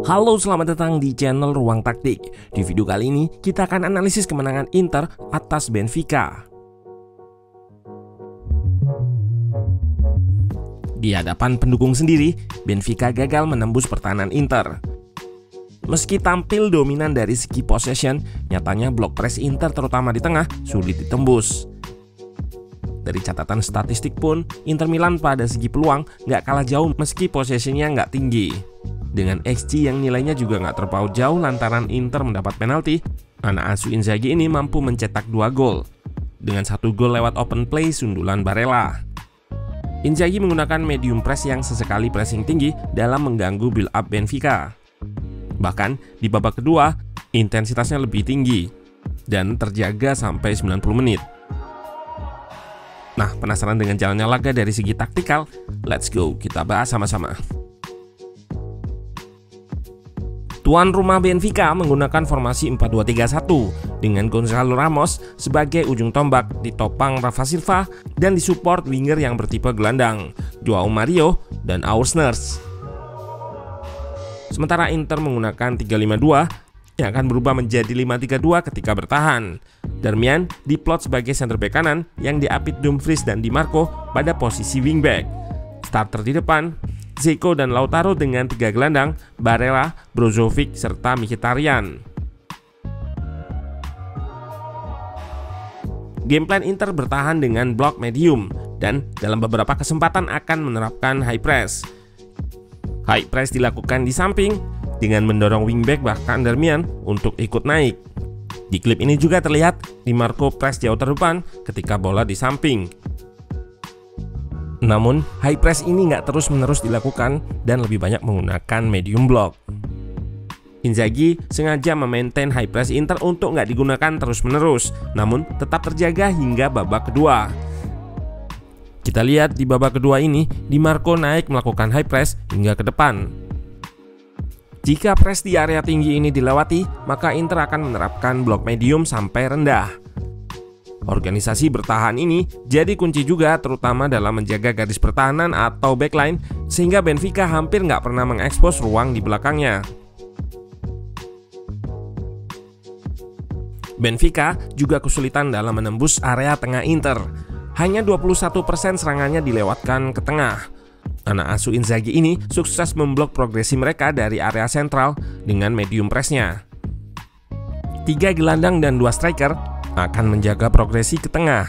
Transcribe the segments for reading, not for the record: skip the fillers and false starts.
Halo, selamat datang di channel Ruang Taktik. Di video kali ini kita akan analisis kemenangan Inter atas Benfica. Di hadapan pendukung sendiri, Benfica gagal menembus pertahanan Inter. Meski tampil dominan dari segi possession, nyatanya blok press Inter terutama di tengah sulit ditembus. Dari catatan statistik pun, Inter Milan pada segi peluang nggak kalah jauh meski possessionnya nggak tinggi. Dengan XG yang nilainya juga nggak terpaut jauh lantaran Inter mendapat penalti, anak asuh Inzaghi ini mampu mencetak 2 gol. Dengan 1 gol lewat open play sundulan Barella. Inzaghi menggunakan medium press yang sesekali pressing tinggi dalam mengganggu build up Benfica. Bahkan di babak kedua, intensitasnya lebih tinggi dan terjaga sampai 90 menit. Nah, penasaran dengan jalannya laga dari segi taktikal? Let's go, kita bahas sama-sama. Tuan rumah Benfica menggunakan formasi 4-2-3-1 dengan Gonzalo Ramos sebagai ujung tombak, ditopang Rafa Silva dan disupport winger yang bertipe gelandang, Joao Mario dan Aursners. Sementara Inter menggunakan 3-5-2 yang akan berubah menjadi 5-3-2 ketika bertahan. Darmian diplot sebagai center back kanan yang diapit Dumfries dan Di Marco pada posisi wingback. Starter di depan Zico dan Lautaro dengan 3 gelandang, Barella, Brozovic, serta Mkhitaryan. Gameplan Inter bertahan dengan blok medium dan dalam beberapa kesempatan akan menerapkan high press. High press dilakukan di samping dengan mendorong wingback bahkan Darmian untuk ikut naik. Di klip ini juga terlihat Di Marco press jauh terdepan ketika bola di samping. Namun, high press ini nggak terus-menerus dilakukan dan lebih banyak menggunakan medium block. Inzaghi sengaja memaintain high press Inter untuk nggak digunakan terus-menerus, namun tetap terjaga hingga babak kedua. Kita lihat di babak kedua ini, Di Marco naik melakukan high press hingga ke depan. Jika press di area tinggi ini dilewati, maka Inter akan menerapkan blok medium sampai rendah. Organisasi bertahan ini jadi kunci juga terutama dalam menjaga garis pertahanan atau backline sehingga Benfica hampir nggak pernah mengekspos ruang di belakangnya. Benfica juga kesulitan dalam menembus area tengah Inter. Hanya 21% serangannya dilewatkan ke tengah. Anak asuh Inzaghi ini sukses memblok progresi mereka dari area sentral dengan medium pressnya. 3 gelandang dan 2 striker akan menjaga progresi ke tengah.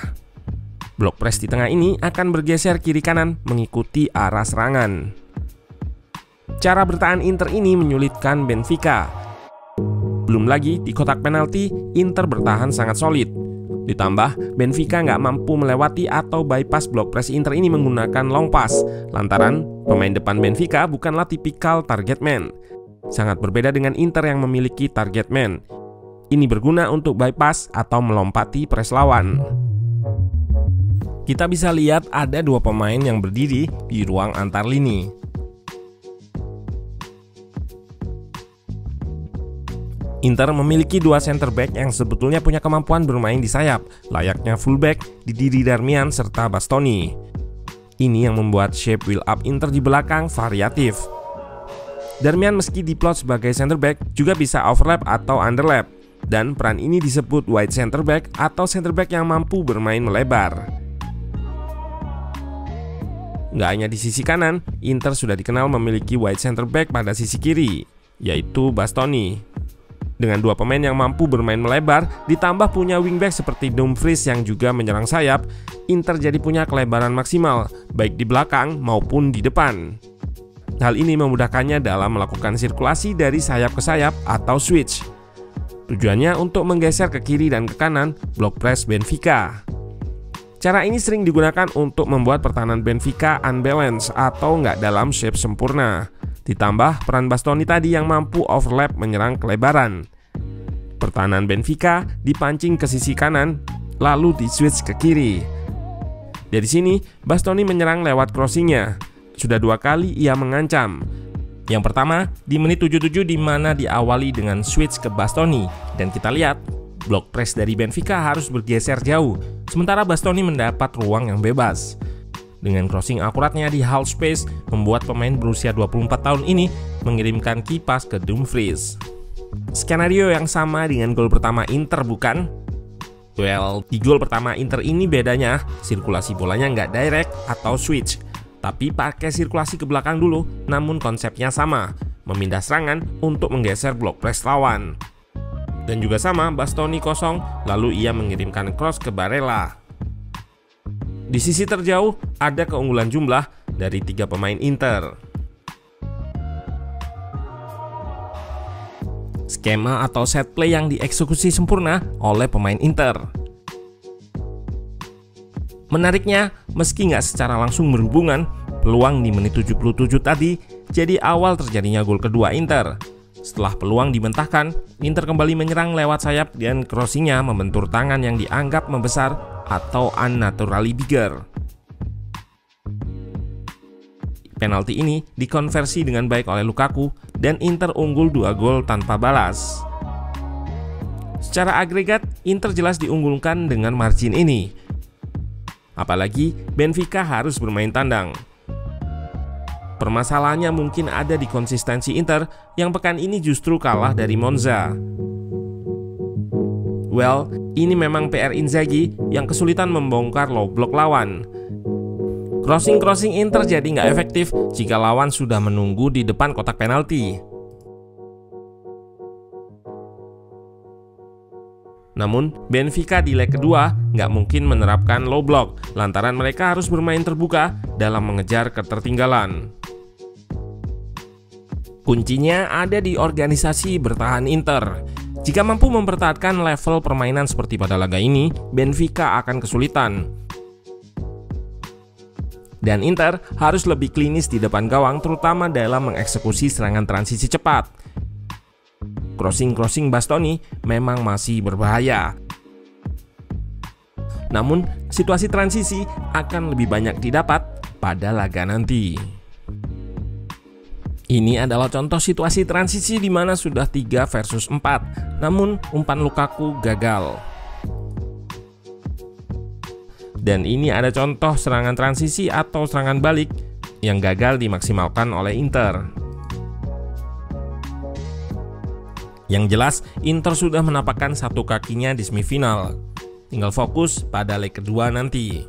Blok press di tengah ini akan bergeser kiri kanan mengikuti arah serangan. Cara bertahan Inter ini menyulitkan Benfica. Belum lagi di kotak penalti, Inter bertahan sangat solid. Ditambah, Benfica nggak mampu melewati atau bypass blok press Inter ini menggunakan long pass, lantaran pemain depan Benfica bukanlah tipikal target man. Sangat berbeda dengan Inter yang memiliki target man. Ini berguna untuk bypass atau melompati press lawan. Kita bisa lihat ada 2 pemain yang berdiri di ruang antar lini. Inter memiliki 2 center back yang sebetulnya punya kemampuan bermain di sayap, layaknya fullback Didi Darmian serta Bastoni. Ini yang membuat shape build up Inter di belakang variatif. Darmian meski diplot sebagai center back juga bisa overlap atau underlap. Dan peran ini disebut wide center back atau center back yang mampu bermain melebar. Nggak hanya di sisi kanan, Inter sudah dikenal memiliki wide center back pada sisi kiri, yaitu Bastoni. Dengan 2 pemain yang mampu bermain melebar, ditambah punya wingback seperti Dumfries yang juga menyerang sayap, Inter jadi punya kelebaran maksimal, baik di belakang maupun di depan. Hal ini memudahkannya dalam melakukan sirkulasi dari sayap ke sayap atau switch. Tujuannya untuk menggeser ke kiri dan ke kanan blok press Benfica. Cara ini sering digunakan untuk membuat pertahanan Benfica unbalanced atau nggak dalam shape sempurna. Ditambah peran Bastoni tadi yang mampu overlap menyerang kelebaran. Pertahanan Benfica dipancing ke sisi kanan, lalu di-switch ke kiri. Dari sini, Bastoni menyerang lewat crossingnya. Sudah 2 kali ia mengancam. Yang pertama, di menit 77 di mana diawali dengan switch ke Bastoni. Dan kita lihat, blok press dari Benfica harus bergeser jauh, sementara Bastoni mendapat ruang yang bebas. Dengan crossing akuratnya di half space, membuat pemain berusia 24 tahun ini mengirimkan kipas ke Dumfries. Skenario yang sama dengan gol pertama Inter, bukan? Well, di gol pertama Inter ini bedanya, sirkulasi bolanya nggak direct atau switch, tapi pakai sirkulasi ke belakang dulu, namun konsepnya sama, memindah serangan untuk menggeser blok press lawan. Dan juga sama, Bastoni kosong, lalu ia mengirimkan cross ke Barella. Di sisi terjauh, ada keunggulan jumlah dari 3 pemain Inter. Skema atau set play yang dieksekusi sempurna oleh pemain Inter. Menariknya, meski nggak secara langsung berhubungan, peluang di menit 77 tadi jadi awal terjadinya gol kedua Inter. Setelah peluang dibentahkan, Inter kembali menyerang lewat sayap dan crossingnya membentur tangan yang dianggap membesar atau unnaturally bigger. Penalti ini dikonversi dengan baik oleh Lukaku dan Inter unggul 2 gol tanpa balas. Secara agregat, Inter jelas diunggulkan dengan margin ini. Apalagi Benfica harus bermain tandang. Permasalahannya mungkin ada di konsistensi Inter yang pekan ini justru kalah dari Monza. Well, ini memang PR Inzaghi yang kesulitan membongkar low block lawan. Crossing Inter jadi nggak efektif jika lawan sudah menunggu di depan kotak penalti. Namun, Benfica di leg kedua nggak mungkin menerapkan low block lantaran mereka harus bermain terbuka dalam mengejar ketertinggalan. Kuncinya ada di organisasi bertahan Inter. Jika mampu mempertahankan level permainan seperti pada laga ini, Benfica akan kesulitan. Dan Inter harus lebih klinis di depan gawang, terutama dalam mengeksekusi serangan transisi cepat. Crossing Bastoni memang masih berbahaya. Namun, situasi transisi akan lebih banyak didapat pada laga nanti. Ini adalah contoh situasi transisi di mana sudah 3 versus 4, namun umpan Lukaku gagal. Dan ini ada contoh serangan transisi atau serangan balik yang gagal dimaksimalkan oleh Inter. Yang jelas, Inter sudah menapakkan 1 kakinya di semifinal. Tinggal fokus pada leg kedua nanti.